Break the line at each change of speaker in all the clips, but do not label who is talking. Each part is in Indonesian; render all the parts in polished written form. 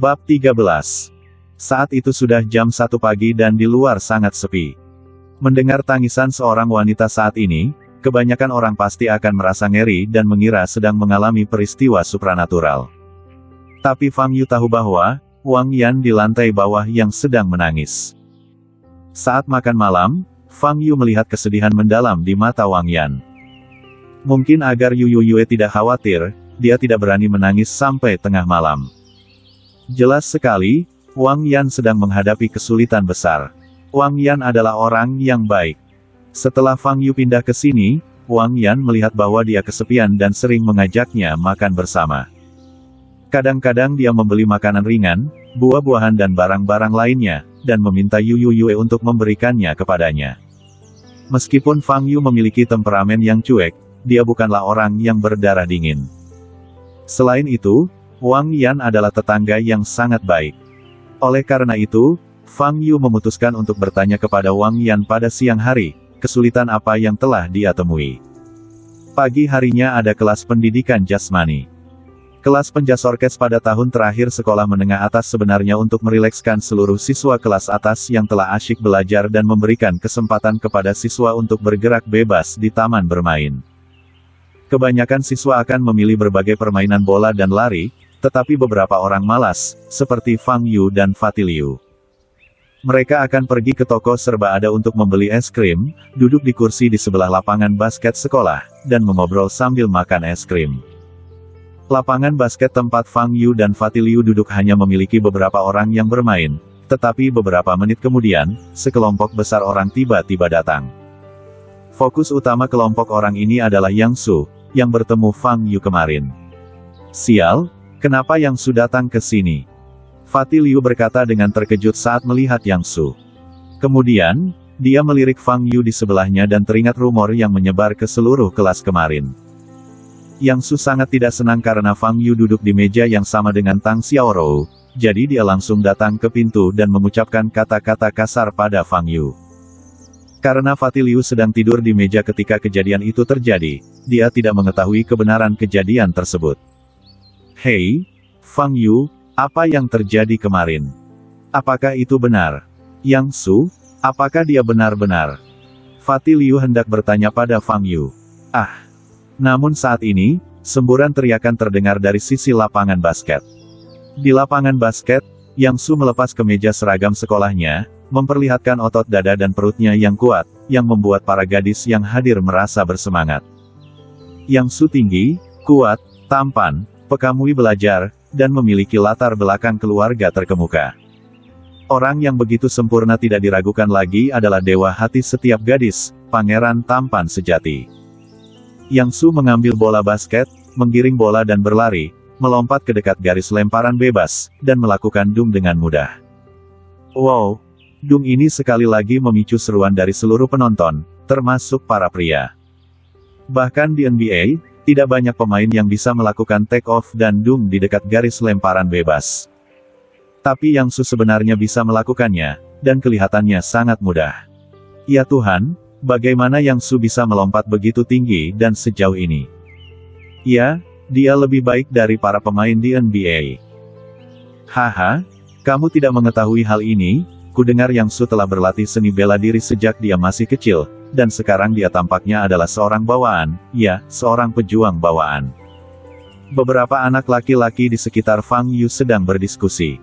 Bab 13. Saat itu sudah jam 1 pagi dan di luar sangat sepi. Mendengar tangisan seorang wanita saat ini, kebanyakan orang pasti akan merasa ngeri dan mengira sedang mengalami peristiwa supranatural. Tapi Fang Yu tahu bahwa, Wang Yan di lantai bawah yang sedang menangis. Saat makan malam, Fang Yu melihat kesedihan mendalam di mata Wang Yan. Mungkin agar Yu Yue tidak khawatir, dia tidak berani menangis sampai tengah malam. Jelas sekali, Wang Yan sedang menghadapi kesulitan besar. Wang Yan adalah orang yang baik. Setelah Fang Yu pindah ke sini, Wang Yan melihat bahwa dia kesepian dan sering mengajaknya makan bersama. Kadang-kadang dia membeli makanan ringan, buah-buahan dan barang-barang lainnya, dan meminta Yu Yue untuk memberikannya kepadanya. Meskipun Fang Yu memiliki temperamen yang cuek, dia bukanlah orang yang berdarah dingin. Selain itu, Wang Yan adalah tetangga yang sangat baik. Oleh karena itu, Fang Yu memutuskan untuk bertanya kepada Wang Yan pada siang hari, kesulitan apa yang telah dia temui. Pagi harinya ada kelas pendidikan jasmani. Kelas penjas orkes pada tahun terakhir sekolah menengah atas sebenarnya untuk merilekskan seluruh siswa kelas atas yang telah asyik belajar dan memberikan kesempatan kepada siswa untuk bergerak bebas di taman bermain. Kebanyakan siswa akan memilih berbagai permainan bola dan lari, tetapi beberapa orang malas, seperti Fang Yu dan Fatiliu. Mereka akan pergi ke toko serba ada untuk membeli es krim, duduk di kursi di sebelah lapangan basket sekolah, dan mengobrol sambil makan es krim. Lapangan basket tempat Fang Yu dan Fatiliu duduk hanya memiliki beberapa orang yang bermain, tetapi beberapa menit kemudian, sekelompok besar orang tiba-tiba datang. Fokus utama kelompok orang ini adalah Yang Su, yang bertemu Fang Yu kemarin. Sial, kenapa Yang Su datang ke sini? Fatiliu berkata dengan terkejut saat melihat Yang Su. Kemudian, dia melirik Fang Yu di sebelahnya dan teringat rumor yang menyebar ke seluruh kelas kemarin. Yang Su sangat tidak senang karena Fang Yu duduk di meja yang sama dengan Tang Xiaorou, jadi dia langsung datang ke pintu dan mengucapkan kata-kata kasar pada Fang Yu. Karena Fatiliu sedang tidur di meja ketika kejadian itu terjadi, dia tidak mengetahui kebenaran kejadian tersebut. Hei, Fang Yu, apa yang terjadi kemarin? Apakah itu benar? Yang Su, apakah dia benar-benar? Fatiliu hendak bertanya pada Fang Yu. Namun saat ini, semburan teriakan terdengar dari sisi lapangan basket. Di lapangan basket, Yang Su melepas kemeja seragam sekolahnya, memperlihatkan otot dada dan perutnya yang kuat, yang membuat para gadis yang hadir merasa bersemangat. Yang Su tinggi, kuat, tampan, pekamui belajar, dan memiliki latar belakang keluarga terkemuka. Orang yang begitu sempurna tidak diragukan lagi adalah dewa hati setiap gadis, pangeran tampan sejati. Yang Su mengambil bola basket, menggiring bola dan berlari, melompat ke dekat garis lemparan bebas, dan melakukan dunk dengan mudah. Wow! Dunk ini sekali lagi memicu seruan dari seluruh penonton, termasuk para pria. Bahkan di NBA, tidak banyak pemain yang bisa melakukan take off dan dunk di dekat garis lemparan bebas. Tapi Yang Su sebenarnya bisa melakukannya, dan kelihatannya sangat mudah. Ya Tuhan, bagaimana Yang Su bisa melompat begitu tinggi dan sejauh ini? Ya, dia lebih baik dari para pemain di NBA. Haha, kamu tidak mengetahui hal ini? Kudengar Yang Su telah berlatih seni bela diri sejak dia masih kecil, dan sekarang dia tampaknya adalah seorang bawaan, ya, seorang pejuang bawaan. Beberapa anak laki-laki di sekitar Fang Yu sedang berdiskusi.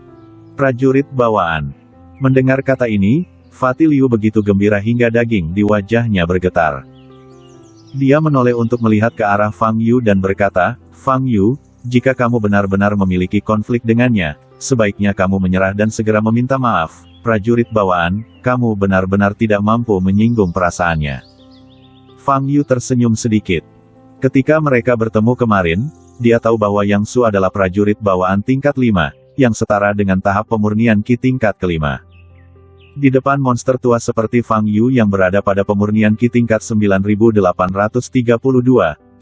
Prajurit bawaan. Mendengar kata ini, Fatiliu begitu gembira hingga daging di wajahnya bergetar. Dia menoleh untuk melihat ke arah Fang Yu dan berkata, Fang Yu, jika kamu benar-benar memiliki konflik dengannya, sebaiknya kamu menyerah dan segera meminta maaf. Prajurit bawaan, kamu benar-benar tidak mampu menyinggung perasaannya. Fang Yu tersenyum sedikit. Ketika mereka bertemu kemarin, dia tahu bahwa Yang Su adalah prajurit bawaan tingkat 5, yang setara dengan tahap pemurnian Qi tingkat kelima. Di depan monster tua seperti Fang Yu yang berada pada pemurnian Qi tingkat 9832,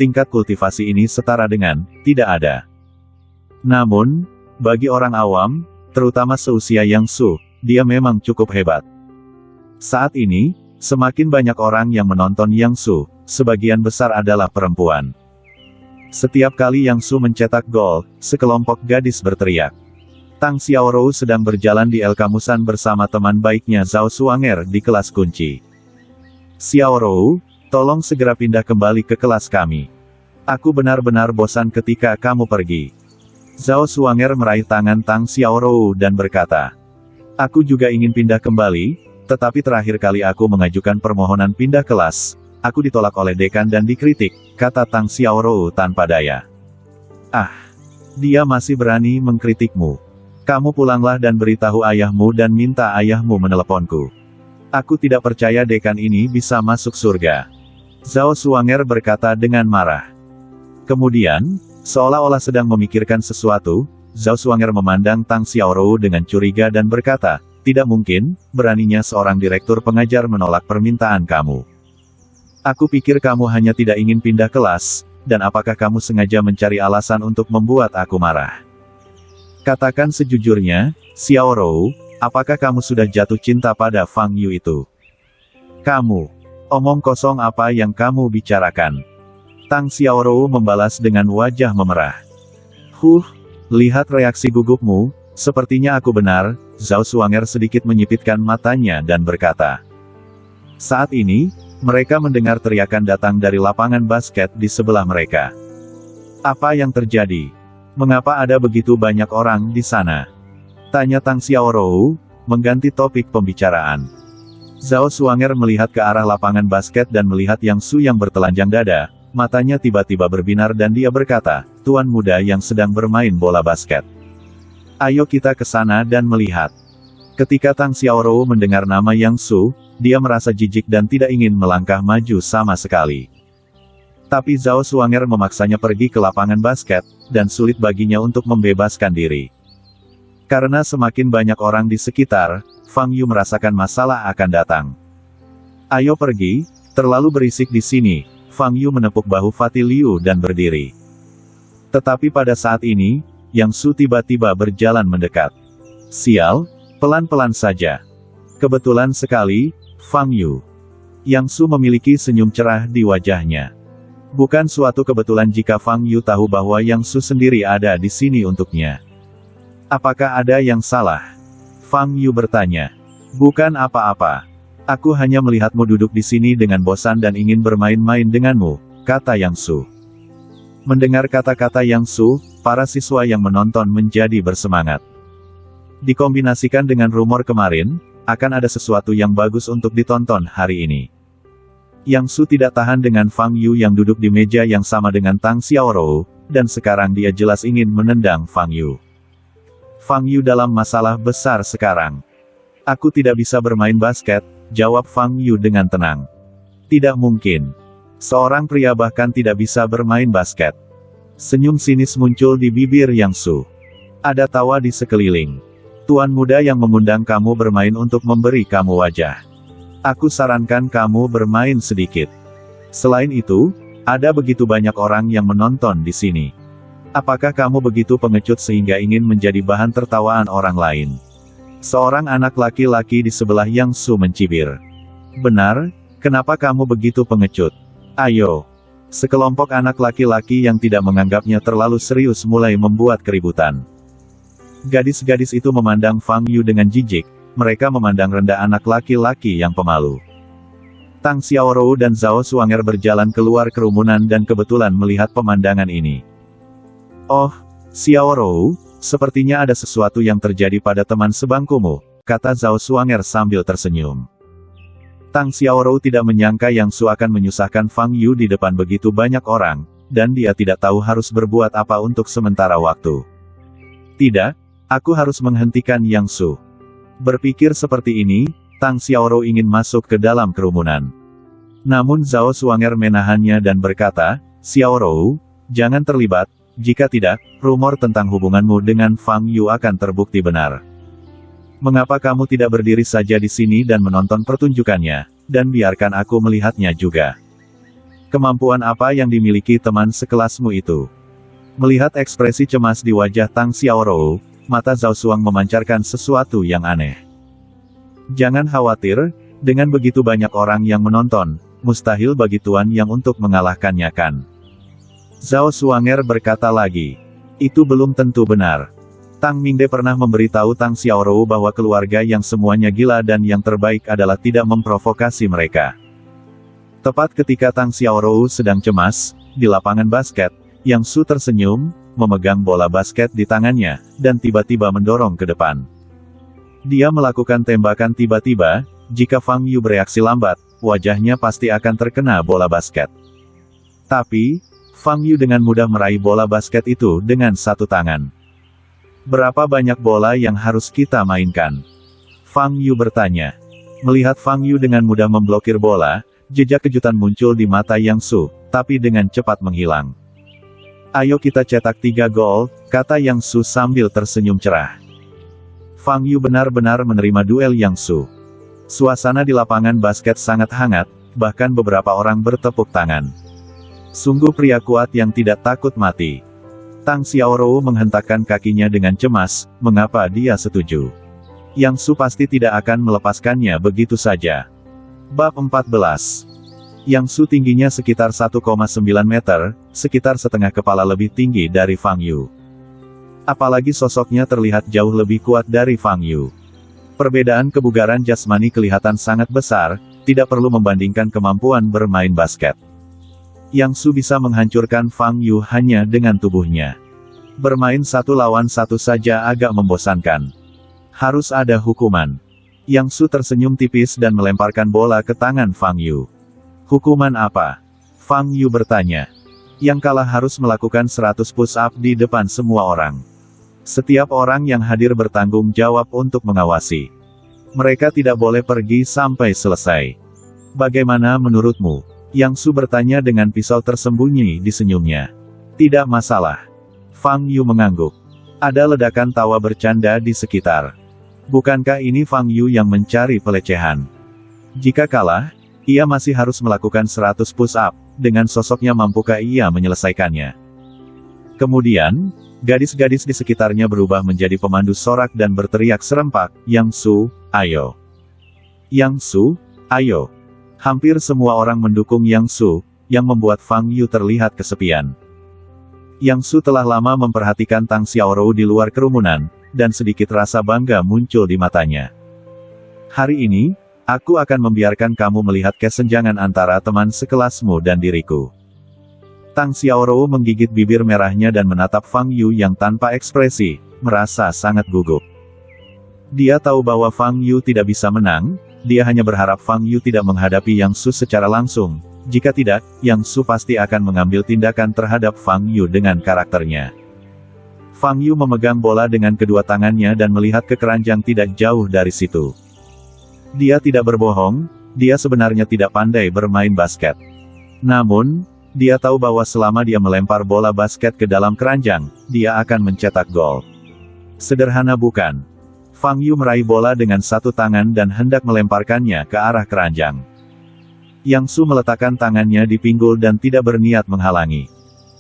tingkat kultivasi ini setara dengan, tidak ada. Namun, bagi orang awam, terutama seusia Yang Su, dia memang cukup hebat. Saat ini, semakin banyak orang yang menonton Yang Su, sebagian besar adalah perempuan. Setiap kali Yang Su mencetak gol, sekelompok gadis berteriak. Tang Xiaorou sedang berjalan di El Kamusan bersama teman baiknya Zhao Xuanger di kelas kunci. Xiaorou, tolong segera pindah kembali ke kelas kami. Aku benar-benar bosan ketika kamu pergi. Zhao Xuanger meraih tangan Tang Xiaorou dan berkata, aku juga ingin pindah kembali, tetapi terakhir kali aku mengajukan permohonan pindah kelas, aku ditolak oleh dekan dan dikritik, kata Tang Xiaorou tanpa daya. Ah, dia masih berani mengkritikmu. Kamu pulanglah dan beritahu ayahmu dan minta ayahmu meneleponku. Aku tidak percaya dekan ini bisa masuk surga. Zhao Xuanger berkata dengan marah. Kemudian, seolah-olah sedang memikirkan sesuatu, Zhao Xuanger memandang Tang Xiaorou dengan curiga dan berkata, tidak mungkin, beraninya seorang direktur pengajar menolak permintaan kamu. Aku pikir kamu hanya tidak ingin pindah kelas, dan apakah kamu sengaja mencari alasan untuk membuat aku marah? Katakan sejujurnya, Xiaorou, apakah kamu sudah jatuh cinta pada Fang Yu itu? Kamu, omong kosong apa yang kamu bicarakan? Tang Xiaorou membalas dengan wajah memerah. Lihat reaksi gugupmu, sepertinya aku benar, Zhao Xuanger sedikit menyipitkan matanya dan berkata. Saat ini, mereka mendengar teriakan datang dari lapangan basket di sebelah mereka. Apa yang terjadi? Mengapa ada begitu banyak orang di sana? Tanya Tang Xiaorou, mengganti topik pembicaraan. Zhao Xuanger melihat ke arah lapangan basket dan melihat Yang Su yang bertelanjang dada, matanya tiba-tiba berbinar dan dia berkata, tuan muda yang sedang bermain bola basket. Ayo kita ke sana dan melihat. Ketika Tang Xiaorou mendengar nama Yang Su, dia merasa jijik dan tidak ingin melangkah maju sama sekali. Tapi Zhao Xuanger memaksanya pergi ke lapangan basket, dan sulit baginya untuk membebaskan diri. Karena semakin banyak orang di sekitar, Fang Yu merasakan masalah akan datang. Ayo pergi, terlalu berisik di sini, Fang Yu menepuk bahu Fatih Liu dan berdiri. Tetapi pada saat ini, Yang Su tiba-tiba berjalan mendekat. Sial, pelan-pelan saja. Kebetulan sekali, Fang Yu. Yang Su memiliki senyum cerah di wajahnya. Bukan suatu kebetulan jika Fang Yu tahu bahwa Yang Su sendiri ada di sini untuknya. Apakah ada yang salah? Fang Yu bertanya. Bukan apa-apa. Aku hanya melihatmu duduk di sini dengan bosan dan ingin bermain-main denganmu, kata Yang Su. Mendengar kata-kata Yang Su, para siswa yang menonton menjadi bersemangat. Dikombinasikan dengan rumor kemarin, akan ada sesuatu yang bagus untuk ditonton hari ini. Yang Su tidak tahan dengan Fang Yu yang duduk di meja yang sama dengan Tang Xiaorou, dan sekarang dia jelas ingin menendang Fang Yu. Fang Yu dalam masalah besar sekarang. Aku tidak bisa bermain basket, jawab Fang Yu dengan tenang. Tidak mungkin. Seorang pria bahkan tidak bisa bermain basket. Senyum sinis muncul di bibir Yang Su. Ada tawa di sekeliling. Tuan muda yang mengundang kamu bermain untuk memberi kamu wajah. Aku sarankan kamu bermain sedikit. Selain itu, ada begitu banyak orang yang menonton di sini. Apakah kamu begitu pengecut sehingga ingin menjadi bahan tertawaan orang lain? Seorang anak laki-laki di sebelah Yang Su mencibir. Benar, kenapa kamu begitu pengecut? Ayo. Sekelompok anak laki-laki yang tidak menganggapnya terlalu serius mulai membuat keributan. Gadis-gadis itu memandang Fang Yu dengan jijik. Mereka memandang rendah anak laki-laki yang pemalu. Tang Xiaorou dan Zhao Xuanger berjalan keluar kerumunan dan kebetulan melihat pemandangan ini. Oh, Xiaorou, sepertinya ada sesuatu yang terjadi pada teman sebangkumu, kata Zhao Xuanger sambil tersenyum. Tang Xiaorou tidak menyangka Yang Su akan menyusahkan Fang Yu di depan begitu banyak orang, dan dia tidak tahu harus berbuat apa untuk sementara waktu. Tidak, aku harus menghentikan Yang Su. Berpikir seperti ini, Tang Xiaorou ingin masuk ke dalam kerumunan. Namun Zhao Xuanger menahannya dan berkata, Xiaorou, jangan terlibat, jika tidak, rumor tentang hubunganmu dengan Fang Yu akan terbukti benar. Mengapa kamu tidak berdiri saja di sini dan menonton pertunjukannya, dan biarkan aku melihatnya juga? Kemampuan apa yang dimiliki teman sekelasmu itu? Melihat ekspresi cemas di wajah Tang Xiaorou, mata Zhao Xuang memancarkan sesuatu yang aneh. Jangan khawatir, dengan begitu banyak orang yang menonton, mustahil bagi Tuan Yang untuk mengalahkannya kan? Zhao Xuanger berkata lagi. Itu belum tentu benar. Tang Mingde pernah memberitahu Tang Xiaorou bahwa keluarga yang semuanya gila dan yang terbaik adalah tidak memprovokasi mereka. Tepat ketika Tang Xiaorou sedang cemas, di lapangan basket, Yang Su tersenyum, memegang bola basket di tangannya, dan tiba-tiba mendorong ke depan. Dia melakukan tembakan tiba-tiba, jika Fang Yu bereaksi lambat, wajahnya pasti akan terkena bola basket. Tapi, Fang Yu dengan mudah meraih bola basket itu dengan satu tangan. Berapa banyak bola yang harus kita mainkan? Fang Yu bertanya. Melihat Fang Yu dengan mudah memblokir bola, jejak kejutan muncul di mata Yang Su, tapi dengan cepat menghilang. Ayo kita cetak 3 gol, kata Yang Su sambil tersenyum cerah. Fang Yu benar-benar menerima duel Yang Su. Suasana di lapangan basket sangat hangat, bahkan beberapa orang bertepuk tangan. Sungguh pria kuat yang tidak takut mati. Tang Xiaorou menghentakkan kakinya dengan cemas, mengapa dia setuju? Yang Su pasti tidak akan melepaskannya begitu saja. Bab 14. Yang Su tingginya sekitar 1,9 meter, sekitar setengah kepala lebih tinggi dari Fang Yu. Apalagi sosoknya terlihat jauh lebih kuat dari Fang Yu. Perbedaan kebugaran jasmani kelihatan sangat besar, tidak perlu membandingkan kemampuan bermain basket. Yang Su bisa menghancurkan Fang Yu hanya dengan tubuhnya. Bermain 1 lawan 1 saja agak membosankan. Harus ada hukuman. Yang Su tersenyum tipis dan melemparkan bola ke tangan Fang Yu. Hukuman apa? Fang Yu bertanya. Yang kalah harus melakukan 100 push-up di depan semua orang. Setiap orang yang hadir bertanggung jawab untuk mengawasi. Mereka tidak boleh pergi sampai selesai. Bagaimana menurutmu? Yang Su bertanya dengan pisau tersembunyi di senyumnya. Tidak masalah. Fang Yu mengangguk. Ada ledakan tawa bercanda di sekitar. Bukankah ini Fang Yu yang mencari pelecehan? Jika kalah, ia masih harus melakukan 100 push-up, dengan sosoknya mampukah ia menyelesaikannya? Kemudian, gadis-gadis di sekitarnya berubah menjadi pemandu sorak dan berteriak serempak, Yang Su, ayo. Yang Su, ayo. Hampir semua orang mendukung Yang Su, yang membuat Fang Yu terlihat kesepian. Yang Su telah lama memperhatikan Tang Xiaorou di luar kerumunan, dan sedikit rasa bangga muncul di matanya. Hari ini, aku akan membiarkan kamu melihat kesenjangan antara teman sekelasmu dan diriku. Tang Xiaorou menggigit bibir merahnya dan menatap Fang Yu yang tanpa ekspresi, merasa sangat gugup. Dia tahu bahwa Fang Yu tidak bisa menang. Dia hanya berharap Fang Yu tidak menghadapi Yang Su secara langsung. Jika tidak, Yang Su pasti akan mengambil tindakan terhadap Fang Yu dengan karakternya. Fang Yu memegang bola dengan kedua tangannya dan melihat ke keranjang tidak jauh dari situ. Dia tidak berbohong, dia sebenarnya tidak pandai bermain basket. Namun, dia tahu bahwa selama dia melempar bola basket ke dalam keranjang, dia akan mencetak gol. Sederhana bukan? Fang Yu meraih bola dengan satu tangan dan hendak melemparkannya ke arah keranjang. Yang Su meletakkan tangannya di pinggul dan tidak berniat menghalangi.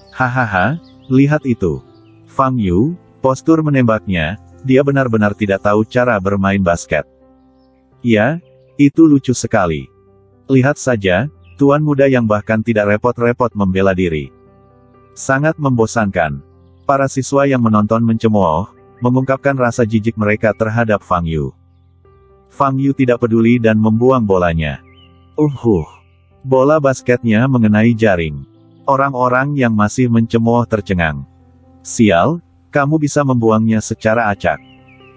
Hahaha, lihat itu. Fang Yu, postur menembaknya, dia benar-benar tidak tahu cara bermain basket. Ya, itu lucu sekali. Lihat saja, tuan muda yang bahkan tidak repot-repot membela diri. Sangat membosankan. Para siswa yang menonton mencemooh, mengungkapkan rasa jijik mereka terhadap Fang Yu. Fang Yu tidak peduli dan membuang bolanya. Bola basketnya mengenai jaring. Orang-orang yang masih mencemooh tercengang. Sial, kamu bisa membuangnya secara acak.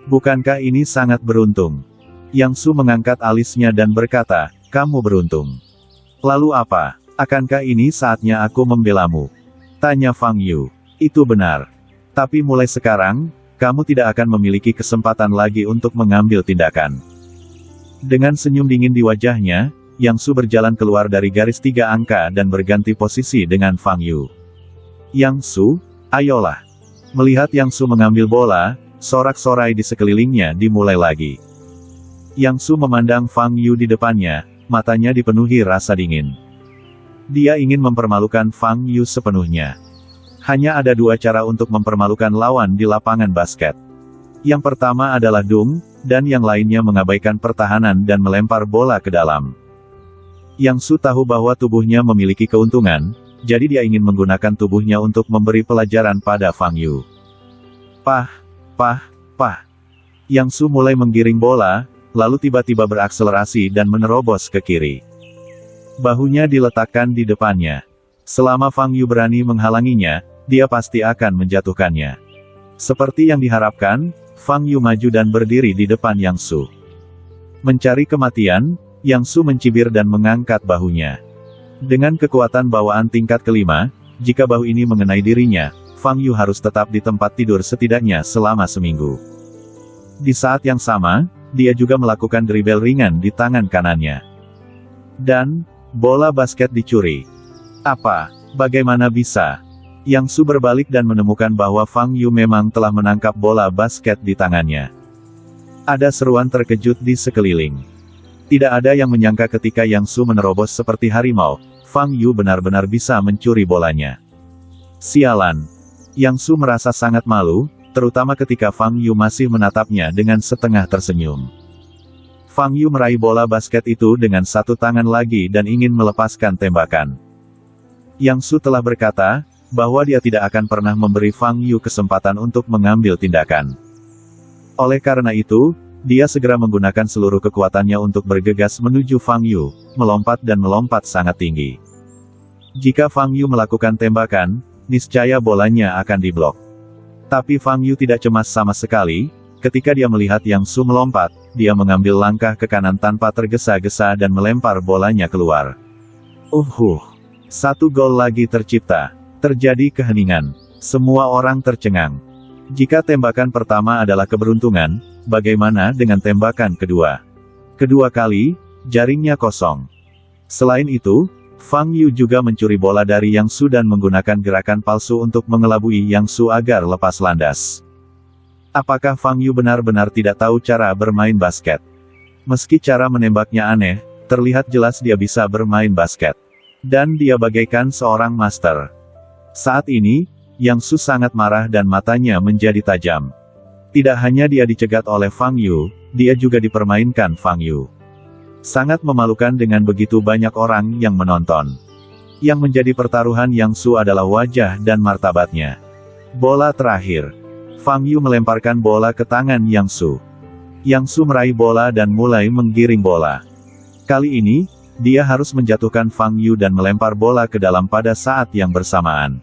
Bukankah ini sangat beruntung? Yang Su mengangkat alisnya dan berkata, kamu beruntung. Lalu apa? Akankah ini saatnya aku membelamu? Tanya Fang Yu. Itu benar. Tapi mulai sekarang, kamu tidak akan memiliki kesempatan lagi untuk mengambil tindakan. Dengan senyum dingin di wajahnya, Yang Su berjalan keluar dari garis 3 angka dan berganti posisi dengan Fang Yu. Yang Su, ayolah. Melihat Yang Su mengambil bola, sorak-sorai di sekelilingnya dimulai lagi. Yang Su memandang Fang Yu di depannya, matanya dipenuhi rasa dingin. Dia ingin mempermalukan Fang Yu sepenuhnya. Hanya ada 2 cara untuk mempermalukan lawan di lapangan basket. Yang pertama adalah dung, dan yang lainnya mengabaikan pertahanan dan melempar bola ke dalam. Yang Su tahu bahwa tubuhnya memiliki keuntungan, jadi dia ingin menggunakan tubuhnya untuk memberi pelajaran pada Fang Yu. Pah, pah. Yang Su mulai menggiring bola, lalu tiba-tiba berakselerasi dan menerobos ke kiri. Bahunya diletakkan di depannya. Selama Fang Yu berani menghalanginya, dia pasti akan menjatuhkannya. Seperti yang diharapkan, Fang Yu maju dan berdiri di depan Yang Su. Mencari kematian, Yang Su mencibir dan mengangkat bahunya. Dengan kekuatan bawaan tingkat kelima, jika bahu ini mengenai dirinya, Fang Yu harus tetap di tempat tidur setidaknya selama seminggu. Di saat yang sama, dia juga melakukan dribble ringan di tangan kanannya. Dan, bola basket dicuri. Apa? Bagaimana bisa? Yang Su berbalik dan menemukan bahwa Fang Yu memang telah menangkap bola basket di tangannya. Ada seruan terkejut di sekeliling. Tidak ada yang menyangka ketika Yang Su menerobos seperti harimau, Fang Yu benar-benar bisa mencuri bolanya. Sialan. Yang Su merasa sangat malu, terutama ketika Fang Yu masih menatapnya dengan setengah tersenyum. Fang Yu meraih bola basket itu dengan satu tangan lagi dan ingin melepaskan tembakan. Yang Su telah berkata, bahwa dia tidak akan pernah memberi Fang Yu kesempatan untuk mengambil tindakan. Oleh karena itu, dia segera menggunakan seluruh kekuatannya untuk bergegas menuju Fang Yu, melompat dan melompat sangat tinggi. Jika Fang Yu melakukan tembakan, niscaya bolanya akan diblok. Tapi Fang Yu tidak cemas sama sekali. Ketika dia melihat Yang Su melompat, dia mengambil langkah ke kanan tanpa tergesa-gesa dan melempar bolanya keluar. Satu gol lagi tercipta. Terjadi keheningan. Semua orang tercengang. Jika tembakan pertama adalah keberuntungan, bagaimana dengan tembakan kedua? Kedua kali, jaringnya kosong. Selain itu, Fang Yu juga mencuri bola dari Yang Su dan menggunakan gerakan palsu untuk mengelabui Yang Su agar lepas landas. Apakah Fang Yu benar-benar tidak tahu cara bermain basket? Meski cara menembaknya aneh, terlihat jelas dia bisa bermain basket. Dan dia bagaikan seorang master. Saat ini, Yang Su sangat marah dan matanya menjadi tajam. Tidak hanya dia dicegat oleh Fang Yu, dia juga dipermainkan Fang Yu. Sangat memalukan dengan begitu banyak orang yang menonton. Yang menjadi pertaruhan Yang Su adalah wajah dan martabatnya. Bola terakhir. Fang Yu melemparkan bola ke tangan Yang Su. Yang Su meraih bola dan mulai menggiring bola. Kali ini, dia harus menjatuhkan Fang Yu dan melempar bola ke dalam pada saat yang bersamaan.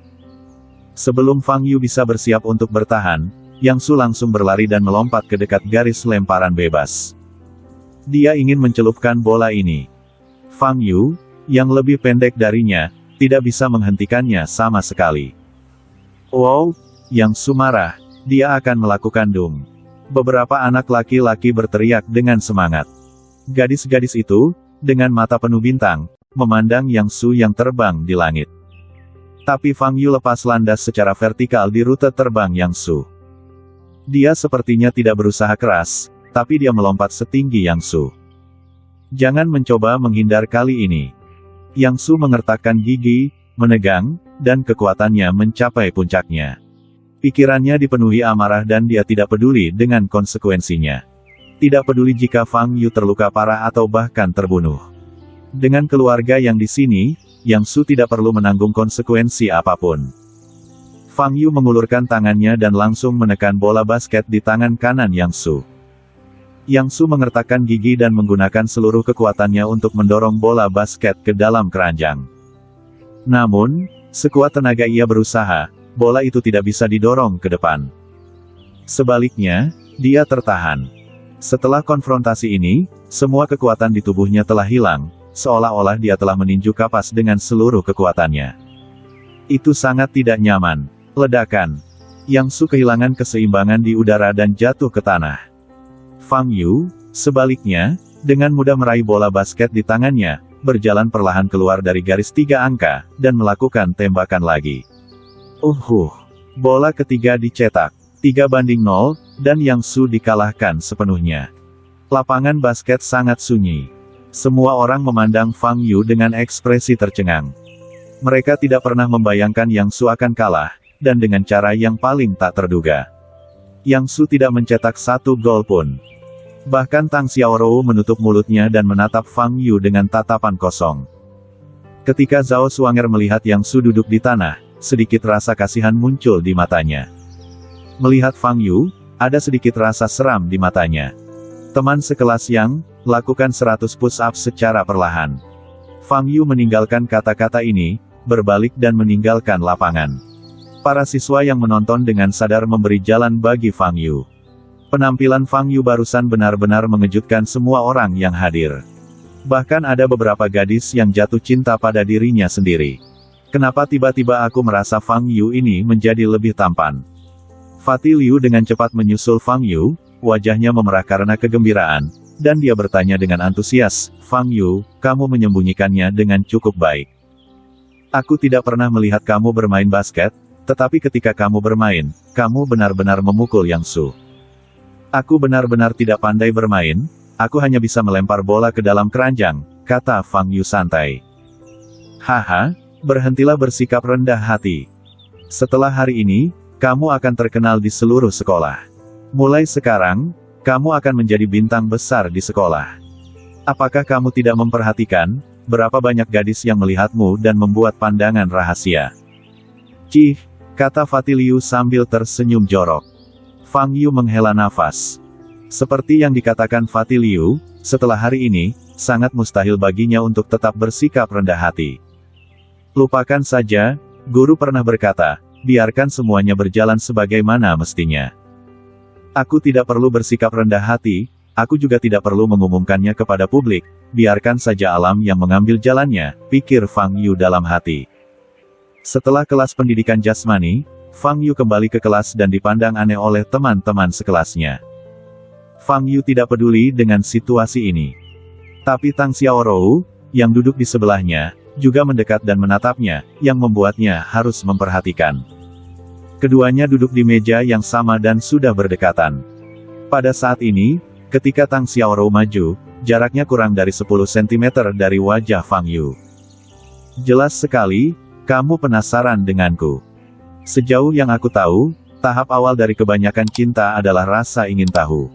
Sebelum Fang Yu bisa bersiap untuk bertahan, Yang Su langsung berlari dan melompat ke dekat garis lemparan bebas. Dia ingin mencelupkan bola ini. Fang Yu, yang lebih pendek darinya, tidak bisa menghentikannya sama sekali. Wow, Yang Su marah. Dia akan melakukan dung. Beberapa anak laki-laki berteriak dengan semangat. Gadis-gadis itu, dengan mata penuh bintang, memandang Yang Su yang terbang di langit. Tapi Fang Yu lepas landas secara vertikal di rute terbang Yang Su. Dia sepertinya tidak berusaha keras, tapi dia melompat setinggi Yang Su. Jangan mencoba menghindar kali ini. Yang Su mengertakkan gigi, menegang, dan kekuatannya mencapai puncaknya. Pikirannya dipenuhi amarah dan dia tidak peduli dengan konsekuensinya. Tidak peduli jika Fang Yu terluka parah atau bahkan terbunuh. Dengan keluarga yang di sini, Yang Su tidak perlu menanggung konsekuensi apapun. Fang Yu mengulurkan tangannya dan langsung menekan bola basket di tangan kanan Yang Su. Yang Su mengertakkan gigi dan menggunakan seluruh kekuatannya untuk mendorong bola basket ke dalam keranjang. Namun, sekuat tenaga ia berusaha, bola itu tidak bisa didorong ke depan. Sebaliknya, dia tertahan. Setelah konfrontasi ini, semua kekuatan di tubuhnya telah hilang, seolah-olah dia telah meninju kapas dengan seluruh kekuatannya. Itu sangat tidak nyaman. Ledakan. Yang Su kehilangan keseimbangan di udara dan jatuh ke tanah. Fang Yu, sebaliknya, dengan mudah meraih bola basket di tangannya, berjalan perlahan keluar dari garis 3 angka, dan melakukan tembakan lagi. Bola ketiga dicetak. 3-0, dan Yang Su dikalahkan sepenuhnya. Lapangan basket sangat sunyi. Semua orang memandang Fang Yu dengan ekspresi tercengang. Mereka tidak pernah membayangkan Yang Su akan kalah, dan dengan cara yang paling tak terduga. Yang Su tidak mencetak satu gol pun. Bahkan Tang Xiaorou menutup mulutnya dan menatap Fang Yu dengan tatapan kosong. Ketika Zhao Xuanger melihat Yang Su duduk di tanah, sedikit rasa kasihan muncul di matanya. Melihat Fang Yu, Ada sedikit rasa seram di matanya. Teman sekelas Yang, lakukan 100 push-up secara perlahan. Fang Yu meninggalkan kata-kata ini, berbalik dan meninggalkan lapangan. Para siswa yang menonton dengan sadar memberi jalan bagi Fang Yu. Penampilan Fang Yu barusan benar-benar mengejutkan semua orang yang hadir. Bahkan ada beberapa gadis yang jatuh cinta pada dirinya sendiri. Kenapa tiba-tiba aku merasa Fang Yu ini menjadi lebih tampan? Fatih Liu dengan cepat menyusul Fang Yu, wajahnya memerah karena kegembiraan, dan dia bertanya dengan antusias, Fang Yu, kamu menyembunyikannya dengan cukup baik. Aku tidak pernah melihat kamu bermain basket, tetapi ketika kamu bermain, kamu benar-benar memukul Yang Su. Aku benar-benar tidak pandai bermain, aku hanya bisa melempar bola ke dalam keranjang, kata Fang Yu santai. Haha, berhentilah bersikap rendah hati. Setelah hari ini, kamu akan terkenal di seluruh sekolah. Mulai sekarang, kamu akan menjadi bintang besar di sekolah. Apakah kamu tidak memperhatikan, berapa banyak gadis yang melihatmu dan membuat pandangan rahasia? Cih, kata Fatih Liu sambil tersenyum jorok. Fang Yu menghela nafas. Seperti yang dikatakan Fatih Liu, setelah hari ini, sangat mustahil baginya untuk tetap bersikap rendah hati. Lupakan saja, guru pernah berkata, biarkan semuanya berjalan sebagaimana mestinya. Aku tidak perlu bersikap rendah hati, aku juga tidak perlu mengumumkannya kepada publik, biarkan saja alam yang mengambil jalannya, pikir Fang Yu dalam hati. Setelah kelas pendidikan jasmani, Fang Yu kembali ke kelas dan dipandang aneh oleh teman-teman sekelasnya. Fang Yu tidak peduli dengan situasi ini. Tapi Tang Xiaorou, yang duduk di sebelahnya, juga mendekat dan menatapnya, yang membuatnya harus memperhatikan. Keduanya duduk di meja yang sama dan sudah berdekatan. Pada saat ini, ketika Tang Xiaorou maju, jaraknya kurang dari 10 cm dari wajah Fang Yu. Jelas sekali, kamu penasaran denganku. Sejauh yang aku tahu, tahap awal dari kebanyakan cinta adalah rasa ingin tahu.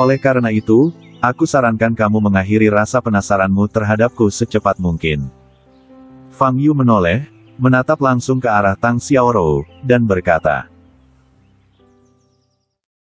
Oleh karena itu, aku sarankan kamu mengakhiri rasa penasaranmu terhadapku secepat mungkin. Fang Yu menoleh, menatap langsung ke arah Tang Xiaorou, dan berkata,